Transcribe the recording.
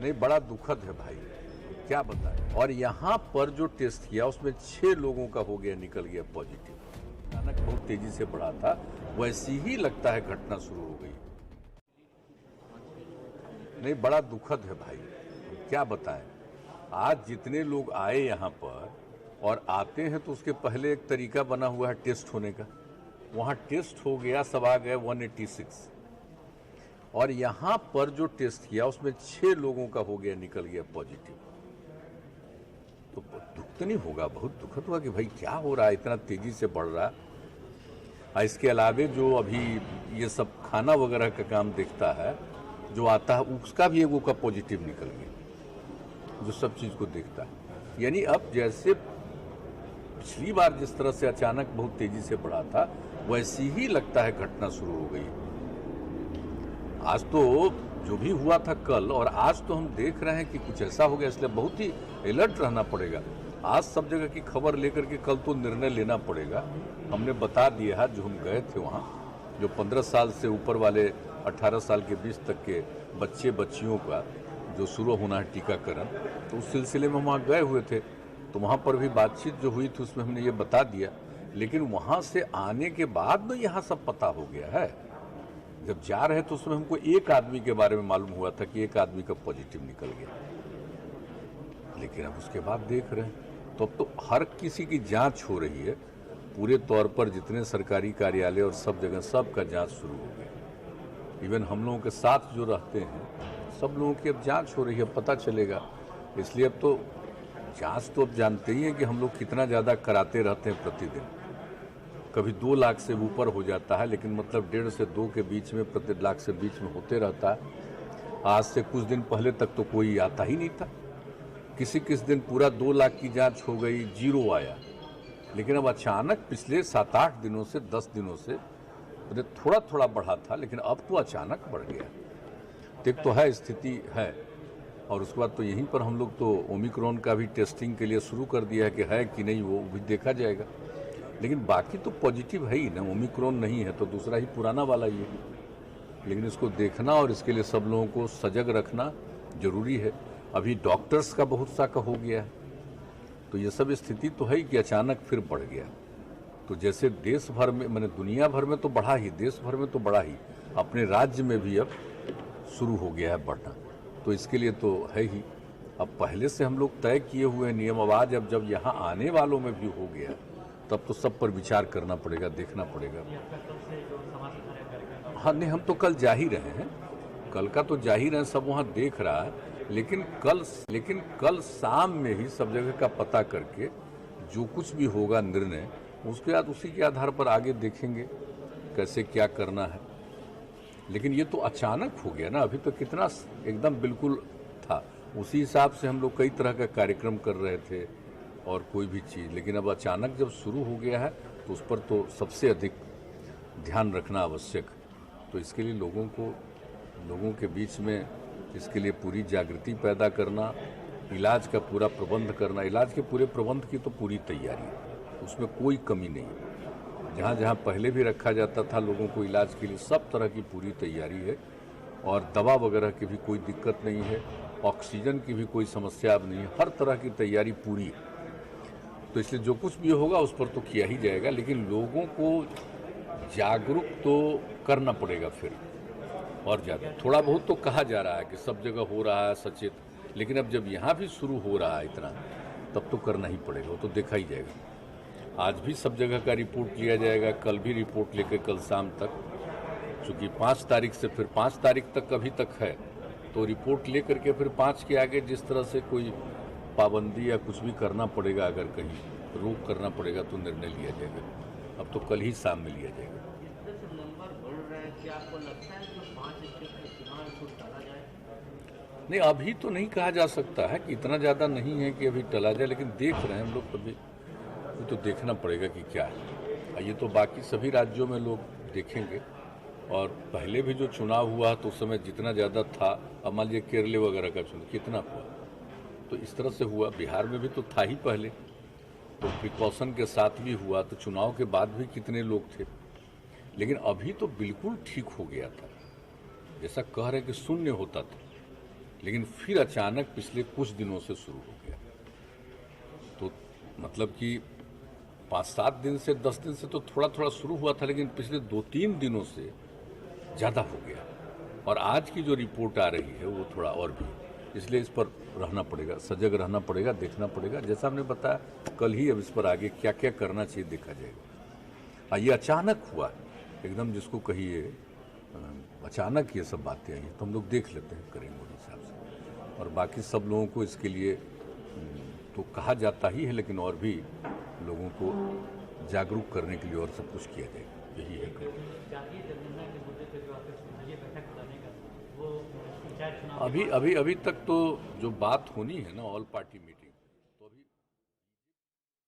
नहीं, बड़ा दुखद है भाई, क्या बताएं। और यहाँ पर जो टेस्ट किया उसमें 6 लोगों का हो गया, निकल गया पॉजिटिव। अचानक बहुत तेजी से बढ़ा था, वैसी ही लगता है घटना शुरू हो गई। नहीं, बड़ा दुखद है भाई, क्या बताएं। आज जितने लोग आए यहाँ पर और आते हैं तो उसके पहले एक तरीका बना हुआ है टेस्ट होने का। वहाँ टेस्ट हो गया, सब आ गए 186। और यहाँ पर जो टेस्ट किया उसमें 6 लोगों का हो गया, निकल गया पॉजिटिव। तो दुख तो नहीं होगा, बहुत दुखद हुआ कि भाई क्या हो रहा है, इतना तेजी से बढ़ रहा है। इसके अलावे जो अभी ये सब खाना वगैरह का काम देखता है, जो आता है उसका भी एगो का पॉजिटिव निकल गया, जो सब चीज़ को देखता है। यानी अब जैसे पिछली बार जिस तरह से अचानक बहुत तेजी से बढ़ा था, वैसी ही लगता है घटना शुरू हो गई। आज तो जो भी हुआ था कल और आज तो हम देख रहे हैं कि कुछ ऐसा हो गया, इसलिए बहुत ही अलर्ट रहना पड़ेगा। आज सब जगह की खबर लेकर के कल तो निर्णय लेना पड़ेगा। हमने बता दिया है, जो हम गए थे वहाँ, जो 15 साल से ऊपर वाले 18 साल के बीच तक के बच्चे बच्चियों का जो शुरू होना है टीकाकरण, तो उस सिलसिले में हम वहाँ गए हुए थे। तो वहाँ पर भी बातचीत जो हुई थी उसमें हमने ये बता दिया। लेकिन वहाँ से आने के बाद तो यहाँ सब पता हो गया है। जब जा रहे तो उसमें हमको एक आदमी के बारे में मालूम हुआ था कि एक आदमी का पॉजिटिव निकल गया, लेकिन अब उसके बाद देख रहे हैं तो अब तो हर किसी की जांच हो रही है पूरे तौर पर। जितने सरकारी कार्यालय और सब जगह सबका जांच शुरू हो गया। इवन हम लोगों के साथ जो रहते हैं सब लोगों की अब जांच हो रही है, पता चलेगा। इसलिए अब तो जांच तो अब जानते ही हैं कि हम लोग कितना ज़्यादा कराते रहते हैं प्रतिदिन। कभी 2 लाख से ऊपर हो जाता है, लेकिन मतलब 1.5 से 2 के बीच में, प्रति लाख से बीच में होते रहता है। आज से कुछ दिन पहले तक तो कोई आता ही नहीं था। किस दिन पूरा 2 लाख की जांच हो गई, 0 आया। लेकिन अब अचानक पिछले 7-8 दिनों से, 10 दिनों से थोड़ा थोड़ा बढ़ा था, लेकिन अब तो अचानक बढ़ गया। एक तो है स्थिति है, और उसके बाद तो यहीं पर हम लोग तो ओमिक्रॉन का भी टेस्टिंग के लिए शुरू कर दिया है कि है कि नहीं, वो भी देखा जाएगा। लेकिन बाकी तो पॉजिटिव है ही ना, ओमिक्रॉन नहीं है तो दूसरा ही पुराना वाला ही है। लेकिन इसको देखना और इसके लिए सब लोगों को सजग रखना जरूरी है। अभी डॉक्टर्स का बहुत सा का हो गया है, तो ये सब स्थिति तो है ही कि अचानक फिर बढ़ गया। तो जैसे देश भर में, मैंने दुनिया भर में तो बढ़ा ही, देश भर में तो बढ़ा ही, अपने राज्य में भी अब शुरू हो गया है बढ़ना। तो इसके लिए तो है ही, अब पहले से हम लोग तय किए हुए नियम, अब आज अब जब यहाँ आने वालों में भी हो गया तब तो सब पर विचार करना पड़ेगा, देखना पड़ेगा। हाँ नहीं, हम तो कल जा ही रहे हैं, कल का तो जा ही रहे हैं, सब वहाँ देख रहा है। लेकिन कल शाम में ही सब जगह का पता करके जो कुछ भी होगा निर्णय, उसके बाद उसी के आधार पर आगे देखेंगे कैसे क्या करना है। लेकिन ये तो अचानक हो गया ना, अभी तो कितना एकदम बिल्कुल था, उसी हिसाब से हम लोग कई तरह का कार्यक्रम कर रहे थे और कोई भी चीज़। लेकिन अब अचानक जब शुरू हो गया है तो उस पर तो सबसे अधिक ध्यान रखना आवश्यक। तो इसके लिए लोगों के बीच में इसके लिए पूरी जागृति पैदा करना, इलाज का पूरा प्रबंध करना। इलाज के पूरे प्रबंध की तो पूरी तैयारी है, उसमें कोई कमी नहीं है। जहाँ जहाँ पहले भी रखा जाता था लोगों को इलाज के लिए, सब तरह की पूरी तैयारी है। और दवा वगैरह की भी कोई दिक्कत नहीं है, ऑक्सीजन की भी कोई समस्या अब नहीं है, हर तरह की तैयारी पूरी है। तो इसलिए जो कुछ भी होगा उस पर तो किया ही जाएगा। लेकिन लोगों को जागरूक तो करना पड़ेगा फिर और ज़्यादा। थोड़ा बहुत तो कहा जा रहा है कि सब जगह हो रहा है सचेत, लेकिन अब जब यहाँ भी शुरू हो रहा है इतना, तब तो करना ही पड़ेगा, वो तो देखा ही जाएगा। आज भी सब जगह का रिपोर्ट लिया जाएगा, कल भी रिपोर्ट लेकर कल शाम तक, चूँकि 5 तारीख से फिर 5 तारीख तक अभी तक है, तो रिपोर्ट लेकर के फिर 5 के आगे जिस तरह से कोई पाबंदी या कुछ भी करना पड़ेगा, अगर कहीं रोक करना पड़ेगा तो निर्णय लिया जाएगा। अब तो कल ही शाम में लिया जाएगा। नहीं, अभी तो नहीं कहा जा सकता है कि इतना ज़्यादा नहीं है कि अभी टला जाए, लेकिन देख रहे हैं हम लोग, कभी तो देखना पड़ेगा कि क्या है। ये तो बाकी सभी राज्यों में लोग देखेंगे। और पहले भी जो चुनाव हुआ तो उस समय जितना ज़्यादा था, अब मान लीजिए केरल वगैरह का चुनाव कितना हुआ, तो इस तरह से हुआ। बिहार में भी तो था ही पहले, तो प्रिकॉशन के साथ भी हुआ, तो चुनाव के बाद भी कितने लोग थे। लेकिन अभी तो बिल्कुल ठीक हो गया था, जैसा कह रहे कि शून्य होता था, लेकिन फिर अचानक पिछले कुछ दिनों से शुरू हो गया। तो मतलब कि 5-7 दिन से 10 दिन से तो थोड़ा थोड़ा शुरू हुआ था, लेकिन पिछले 2-3 दिनों से ज़्यादा हो गया। और आज की जो रिपोर्ट आ रही है वो थोड़ा और भी, इसलिए इस पर रहना पड़ेगा, सजग रहना पड़ेगा, देखना पड़ेगा। जैसा हमने बताया कल ही, अब इस पर आगे क्या क्या करना चाहिए देखा जाएगा। ये अचानक हुआ एकदम, जिसको कहिए अचानक ये सब बातें आई, तो हम लोग देख लेते हैं, करेंगे उस हिसाब से। और बाकी सब लोगों को इसके लिए तो कहा जाता ही है, लेकिन और भी लोगों को जागरूक करने के लिए और सब कुछ किया जाएगा, यही है। अभी तक तो जो बात होनी है ना, ऑल पार्टी मीटिंग